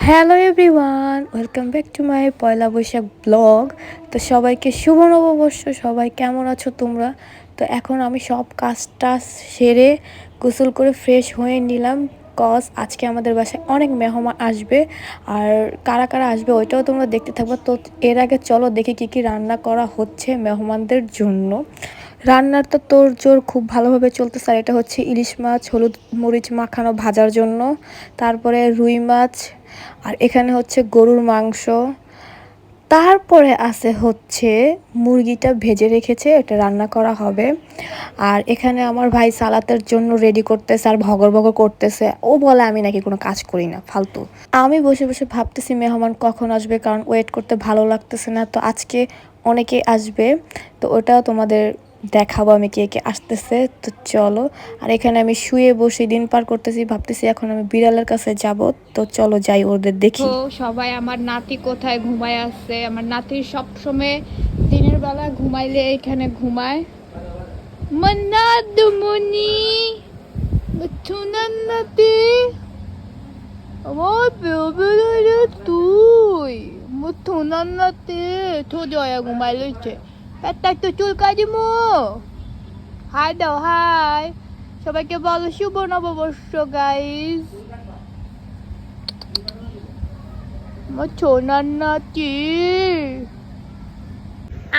Hello everyone, welcome back to my Poila Boishakh blog. তো সবাইকে শুভ নববর্ষ। সবাই কেমন আছো তোমরা? তো এখন আমি সব কাজটা সেরে গোসল করে ফ্রেশ হয়ে নিলাম, কজ আজকে আমাদের বাসায় অনেক মেহমান আসবে। আর কারা কারা আসবে ওইটাও তোমরা দেখতে থাকবে। তো এর আগে চলো দেখি কী কী রান্না করা হচ্ছে মেহমানদের জন্য। রান্নার তো তোড়জোড় খুব ভালোভাবে চলতেছে। আর এটা হচ্ছে ইলিশ মাছ হলুদ মরিচ মাখানো ভাজার জন্য, তারপরে রুই মাছ, আর এখানে হচ্ছে গরুর মাংস, তারপরে আছে হচ্ছে মুরগিটা ভেজে রেখেছে, এটা রান্না করা হবে। আর এখানে আমার ভাই সালাতের জন্য রেডি করতেছে আর ভগর ভগর করতেছে। ও বলে আমি নাকি কোনো কাজ করি না, ফালতু। আমি বসে বসে ভাবতেছি মেহমান কখন আসবে, কারণ ওয়েট করতে ভালো লাগতেছে না। তো আজকে অনেকে আসবে, তো ওটাও তোমাদের দেখাবো আমি কে কে আসতেছে। তো চলো। আর এখানে আমি শুয়ে বসে দিন পার করতেছি, ভাবতেছি এখন আমি বিড়ালের কাছে যাব। তো চলো যাই, ওদের দেখি। সবাই আমার নাতি কোথায় ঘুমায় আছে। আমার নাতি সব সময় দিনের বেলা ঘুমাইলে এখানে ঘুমায়। মন্নাদুমনি নাতি আমার বেবি তুই মুথুনান নাতি তো জয়া ঘুমাই লইছে। পেটটা একটু চুলকাই দিমু। হাই দাও, হাই সবাইকে বলো শুভ নববর্ষ গাইস।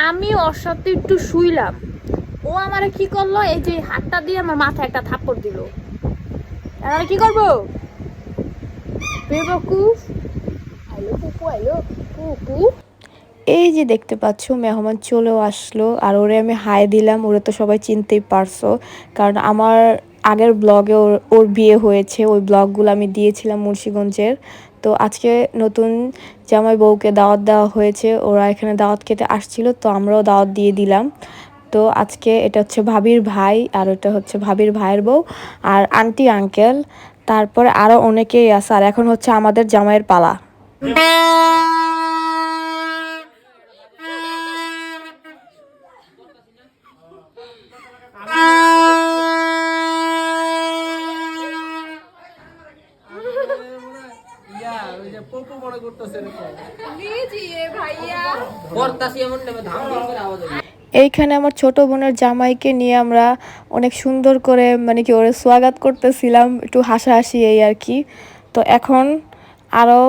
আমি ওর সাথে একটু শুইলাম, ও আমারে কি করলো, এই যে হাতটা দিয়ে আমার মাথায় একটা থাপ্পড় দিল। আর কি করবো বেবকুফ। Hello পুপু, hello পুপু। এই যে দেখতে পাচ্ছ মেহমান চলেও আসলো, আর ওরে আমি হাই দিলাম। ওরে তো সবাই চিনতেই পারছো, কারণ আমার আগের ব্লগে ওর বিয়ে হয়েছে, ওই ব্লগগুলো আমি দিয়েছিলাম মুন্সিগঞ্জের। তো আজকে নতুন জামাই বউকে দাওয়াত দেওয়া হয়েছে, ওরা এখানে দাওয়াত খেতে আসছিল, তো আমরাও দাওয়াত দিয়ে দিলাম। তো আজকে এটা হচ্ছে ভাবির ভাই, আর এটা হচ্ছে ভাবির ভাইয়ের বউ, আর আন্টি আঙ্কেল, তারপরে আরও অনেকেই আছে। আর এখন হচ্ছে আমাদের জামাইয়ের পালা। এইখানে আমার ছোট বোনের জামাইকে নিয়ে আমরা অনেক সুন্দর করে মানে কি ওরে স্বাগত করতেছিলাম, একটু হাসাহাসি এই আর কি। তো এখন আরও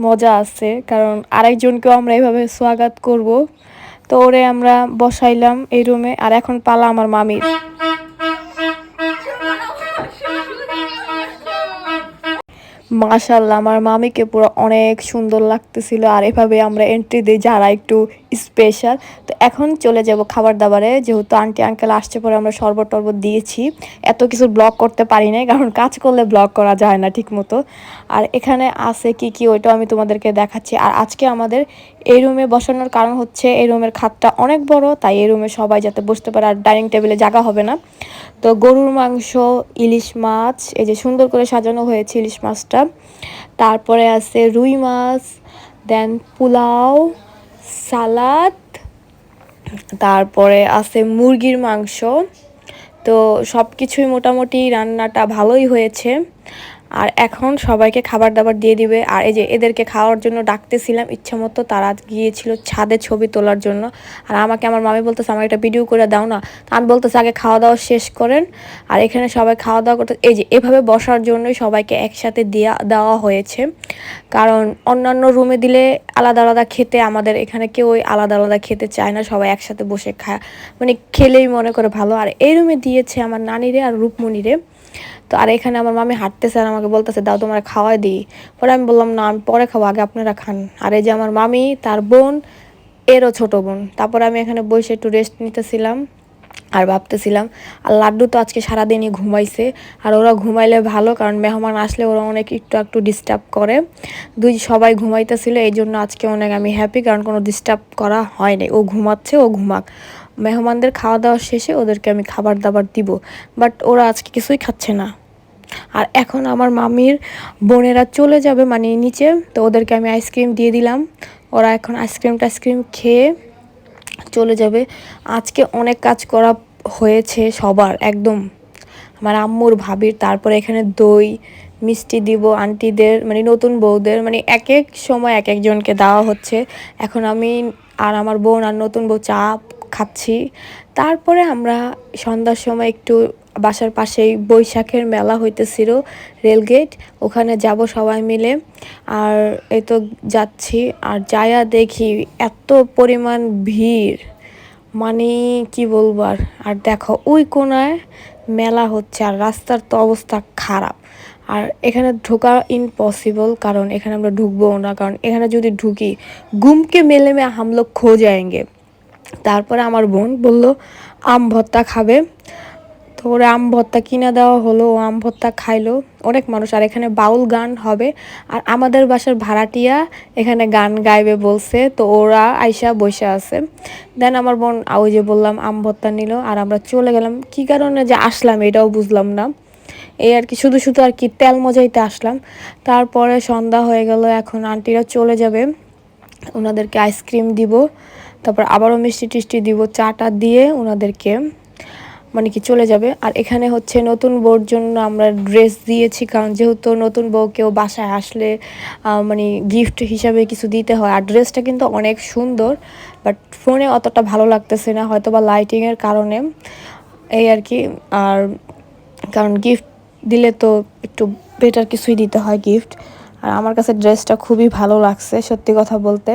মজা আছে, কারণ আরেকজনকেও আমরা এইভাবে স্বাগত করব। তো ওরে আমরা বসাইলাম এই রুমে। আর এখন পালা আমার মামির। মাশাল্লাহ, আমার মামিকে পুরো অনেক সুন্দর লাগতেছিল। আর এভাবে আমরা এন্ট্রি দিই যারা একটু স্পেশাল। তো এখন চলে যাব খাবার দাবারে, যেহেতু আন্টি আঙ্কেল আসছে, পরে আমরা শরবত টরবত দিয়েছি। এত কিছু ব্লগ করতে পারি নাই, কারণ কাজ করলে ব্লগ করা যায় না ঠিক মতো। আর এখানে আছে কি কি ওইটাও আমি তোমাদেরকে দেখাচ্ছি। আর আজকে আমাদের এই রুমে বসানোর কারণ হচ্ছে এই রুমের খাটটা অনেক বড়, তাই এই রুমে সবাই যাতে বসতে পারে, আর ডাইনিং টেবিলে জায়গা হবে না। তো গরুর মাংস, ইলিশ মাছ, এই যে সুন্দর করে সাজানো হয়েছে ইলিশ মাছটা। তারপরে আছে রুই মাছ, দেন পোলাও, সালাদ, তারপরে আছে মুরগির মাংস। তো সব কিছুই মোটামুটি রান্নাটা ভালোই হয়েছে। আর এখন সবাইকে খাবার দাবার দিয়ে দিবে। আর এই যে এদেরকে খাওয়ার জন্য ডাকতেছিলাম ইচ্ছা মতো, তারা গিয়েছিল ছাদে ছবি তোলার জন্য। আর আমাকে আমার মামি বলতেছে আমার একটা ভিডিও করে দাও না। তা আমি বলতেছে আগে খাওয়া দাওয়া শেষ করেন। আর এখানে সবাই খাওয়া দাওয়া করতে, এই যে এভাবে বসার জন্যই সবাইকে একসাথে দেওয়া হয়েছে, কারণ অন্যান্য রুমে দিলে আলাদা আলাদা খেতে, আমাদের এখানে কেউ আলাদা আলাদা খেতে চায় না, সবাই একসাথে বসে খায়, মানে খেলেই মনে করে ভালো। আর এই রুমে দিয়েছে আমার নানিরে আর রূপমণিরে। তো আর এখানে আমার মামি হাঁটতেছে আর আমাকে বলতেছে দাও তোমার খাওয়াই দিই। পরে আমি বললাম না, আমি পরে খাবো, আগে আপনারা খান। আর এই যে আমার মামি, তার বোন, এরও ছোট বোন। তারপরে আমি এখানে বসে একটু রেস্ট নিতেছিলাম আর ভাবতেছিলাম। আর লাড্ডু তো আজকে সারাদিনই ঘুমাইছে। আর ওরা ঘুমাইলে ভালো, কারণ মেহমান আসলে ওরা অনেক একটু ডিস্টার্ব করে। সবাই ঘুমাইতেছিল, এই জন্য আজকে অনেক আমি হ্যাপি, কারণ কোনো ডিস্টার্ব করা হয়নি। ও ঘুমাচ্ছে, ও ঘুমাক। মেহমানদের খাওয়া দাওয়া শেষে ওদেরকে আমি খাবার দাবার দিব, বাট ওরা আজকে কিছুই খাচ্ছে না। আর এখন আমার মামির বোনেরা চলে যাবে মানে নিচে, তো ওদেরকে আমি আইসক্রিম দিয়ে দিলাম। ওরা এখন আইসক্রিম খেয়ে চলে যাবে। আজকে অনেক কাজ করা হয়েছে সবার একদম, আমার আম্মুর ভাবির। তারপরে এখানে দই, মিষ্টি দিব আন্টিদের, মানে নতুন বউদের, মানে এক এক সময় এক একজনকে দেওয়া হচ্ছে। এখন আমি আর আমার বোন আর নতুন বউ চা খাচ্ছি। তারপরে আমরা সন্ধ্যার সময় একটু বাসার পাশেই বৈশাখের মেলা হইতেছিল, রেলগেট, ওখানে যাব সবাই মিলে। আর এই তো যাচ্ছি, আর যায়া দেখি এত পরিমাণ ভিড়, মানে কি বলবো। আর দেখো ওই কোনায় মেলা হচ্ছে, আর রাস্তার তো অবস্থা খারাপ। আর এখানে ঢোকা ইম্পসিবল, কারণ এখানে আমরা ঢুকবো না, কারণ এখানে যদি ঢুকি ঘুমকে মেলে মে হাম লোগ খো যায়েঙ্গে। তারপরে আমার বোন বলল আম ভর্তা খাবে, তো ওরা আম ভর্তা কিনে দেওয়া হলো, ও আম ভর্তা খাইলো। অনেক মানুষ, আর এখানে বাউল গান হবে, আর আমাদের বাসার ভাড়াটিয়া এখানে গান গাইবে বলছে, তো ওরা আইসা বসে আছে। দেন আমার বোন ওই যে বললাম আম ভর্তা নিল, আর আমরা চলে গেলাম। কি কারণে যে আসলাম এটাও বুঝলাম না, এই আর কি, শুধু শুধু আর কি তেল মজাইতে আসলাম। তারপরে সন্ধ্যা হয়ে গেল, এখন আন্টিরা চলে যাবে, ওনাদেরকে আইসক্রিম দিব, তারপর আবারও মিষ্টি টিষ্টি দিব, চাটা দিয়ে ওনাদেরকে মানে কি চলে যাবে। আর এখানে হচ্ছে নতুন বউর জন্য আমরা ড্রেস দিয়েছি, কারণ যেহেতু নতুন বউ কেউ বাসায় আসলে মানে গিফট হিসাবে কিছু দিতে হয়। আর ড্রেসটা কিন্তু অনেক সুন্দর, বাট ফোনে অতটা ভালো লাগতেছে না, হয়তো বা লাইটিংয়ের কারণে, এই আর কি। আর কারণ গিফট দিলে তো একটু বেটার কিছুই দিতে হয় গিফট। আর আমার কাছে ড্রেসটা খুবই ভালো লাগছে সত্যি কথা বলতে।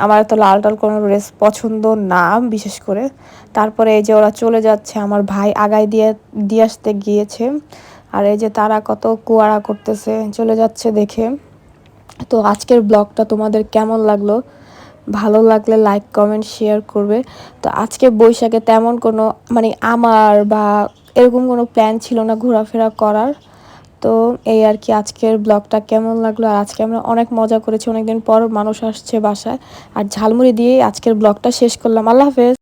আমার তো লাল টাল কোনো ড্রেস পছন্দ না বিশেষ করে। তারপরে এই যে ওরা চলে যাচ্ছে, আমার ভাই আগায় দিয়ে আসতে গিয়েছে, আর এই যে তারা কত কুয়ারা করতেছে চলে যাচ্ছে দেখে। তো আজকের ব্লগটা তোমাদের কেমন লাগলো, ভালো লাগলে লাইক কমেন্ট শেয়ার করবে। তো আজকে বৈশাখে তেমন কোনো মানে আমার বা এরকম কোনো প্ল্যান ছিল না ঘোরাফেরা করার। তো এই আর কি, আজকের ব্লগটা কেমন লাগলো। আর আজকে আমরা অনেক মজা করেছি, অনেকদিন পর মানুষ আসছে বাসায়। আর ঝালমুড়ি দিয়েই আজকের ব্লগটা শেষ করলাম। আল্লাহ হাফেজ।